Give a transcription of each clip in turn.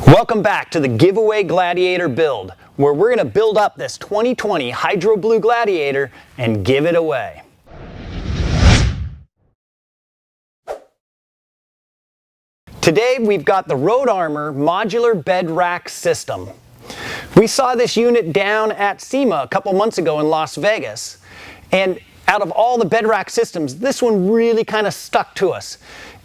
Welcome back to the Giveaway Gladiator build, where we're going to build up this 2020 Hydro Blue Gladiator and give it away. Today we've got the Road Armor modular bed rack system. We saw this unit down at SEMA a couple months ago in Las Vegas, and out of all the bed rack systems, this one really kind of stuck to us.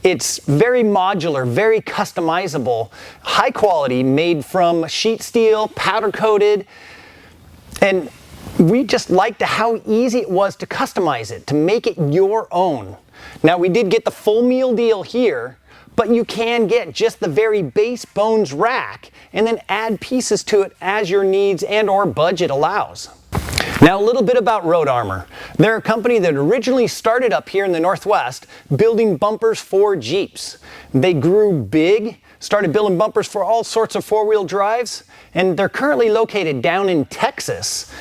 It's very modular, very customizable, high quality, made from sheet steel, powder coated, and we just liked how easy it was to customize it, to make it your own. Now, we did get the full meal deal here, but you can get just the very base bones rack and then add pieces to it as your needs and or budget allows. Now, a little bit about Road Armor. They're a company that originally started up here in the Northwest building bumpers for Jeeps. They grew big, started building bumpers for all sorts of four-wheel drives, and they're currently located down in Texas.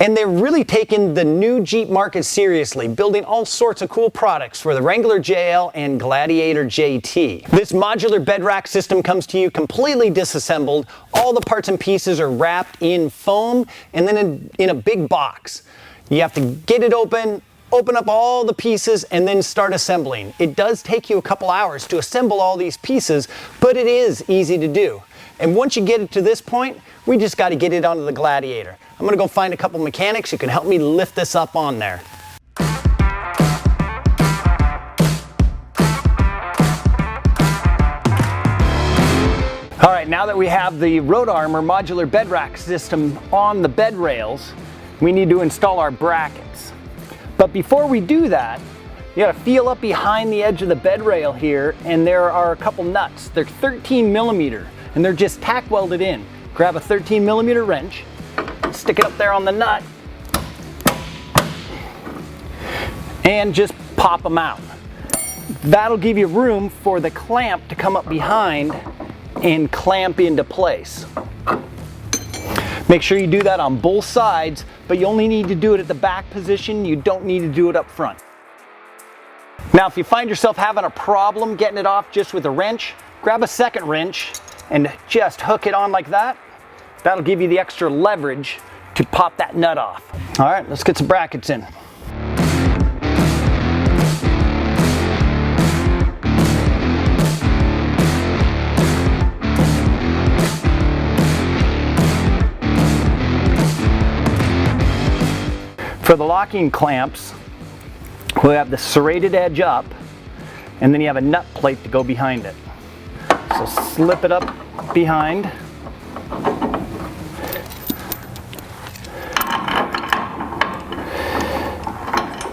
And they're really taking the new Jeep market seriously, building all sorts of cool products for the Wrangler JL and Gladiator JT. This modular bed rack system comes to you completely disassembled. All the parts and pieces are wrapped in foam and then in a big box. You have to get it open up all the pieces, and then start assembling. It does take you a couple hours to assemble all these pieces, but it is easy to do. And once you get it to this point, we just got to get it onto the Gladiator. I'm going to go find a couple mechanics who can help me lift this up on there. All right, now that we have the Road Armor modular bed rack system on the bed rails, we need to install our brackets. But before we do that, you gotta feel up behind the edge of the bed rail here, and there are a couple nuts. They're 13 millimeter, and they're just tack welded in. Grab a 13 millimeter wrench, stick it up there on the nut, and just pop them out. That'll give you room for the clamp to come up behind and clamp into place. Make sure you do that on both sides, but you only need to do it at the back position. You don't need to do it up front. Now, if you find yourself having a problem getting it off just with a wrench, grab a second wrench and just hook it on like that. That'll give you the extra leverage to pop that nut off. All right, let's get some brackets in. For the locking clamps, we'll have the serrated edge up, and then you have a nut plate to go behind it. So slip it up behind.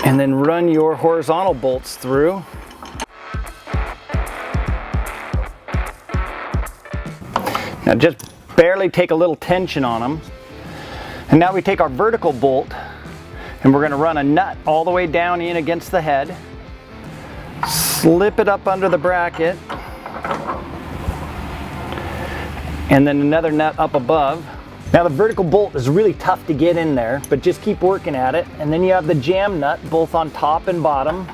And then run your horizontal bolts through. Now just barely take a little tension on them. And now we take our vertical bolt, and we're going to run a nut all the way down in against the head, slip it up under the bracket, and then another nut up above. Now the vertical bolt is really tough to get in there, but just keep working at it. And then you have the jam nut both on top and bottom,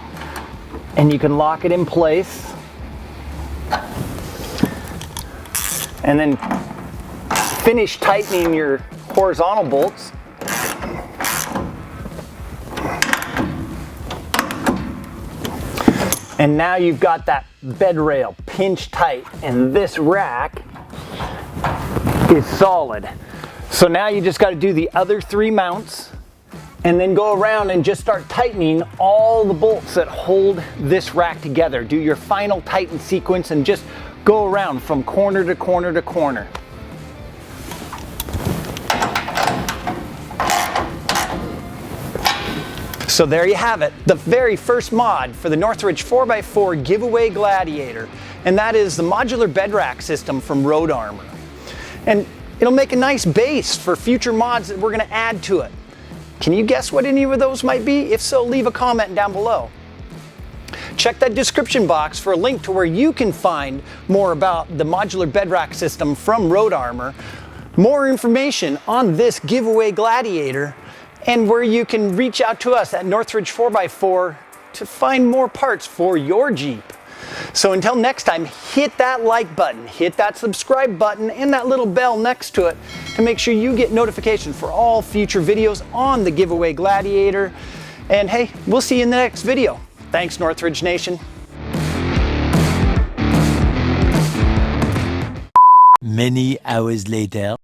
and you can lock it in place. And then finish tightening your horizontal bolts. And now you've got that bed rail pinched tight, and this rack is solid. So now you just got to do the other three mounts, and then go around and just start tightening all the bolts that hold this rack together. Do your final tighten sequence and just go around from corner to corner to corner. So there you have it, the very first mod for the Northridge 4x4 Giveaway Gladiator, and that is the modular bed rack system from Road Armor. And it'll make a nice base for future mods that we're going to add to it. Can you guess what any of those might be? If so, leave a comment down below. Check that description box for a link to where you can find more about the modular bed rack system from Road Armor, more information on this Giveaway Gladiator, and where you can reach out to us at Northridge 4x4 to find more parts for your Jeep. So until next time, hit that like button, hit that subscribe button, and that little bell next to it to make sure you get notifications for all future videos on the Giveaway Gladiator. And hey, we'll see you in the next video. Thanks, Northridge Nation. Many hours later.